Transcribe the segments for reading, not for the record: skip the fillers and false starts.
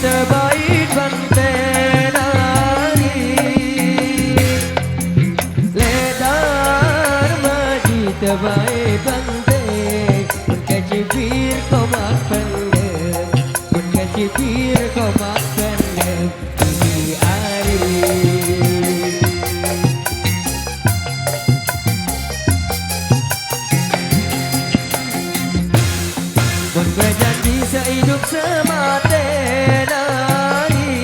terbaik Bantenari Ledar maji terbaik Bante Berkecipir kau makan dem Berkecipir kau makan dem Di hari Mun berjanji sehidup semati nari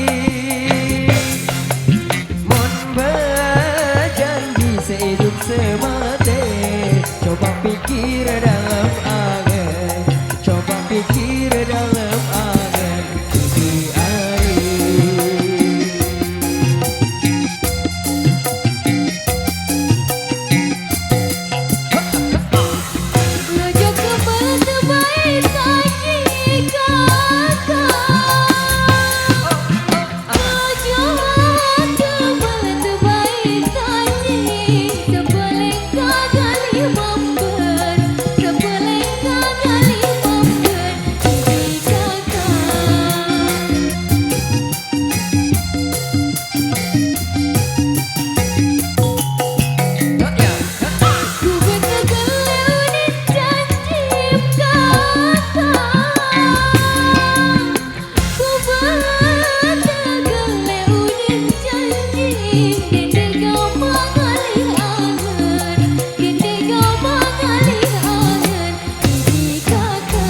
Mun berjanji sehidup semati Coba pikir dalam angan Coba pikir dalam angan Di hari Rojo kebal terbaik saji kakak Rojo kebal terbaik saji Sebeleng kagali mampen Sebeleng kagali mampen Di kakak Ku bertegeleu di janji kakak Ku bertegeleu di janji Dede gampang kali angen Dede gampang kali angen Di kakak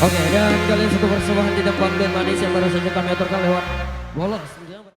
Oke, dan kalian satu persembahan di tempat band manis yang baru saja kami aturkan lewat bolos.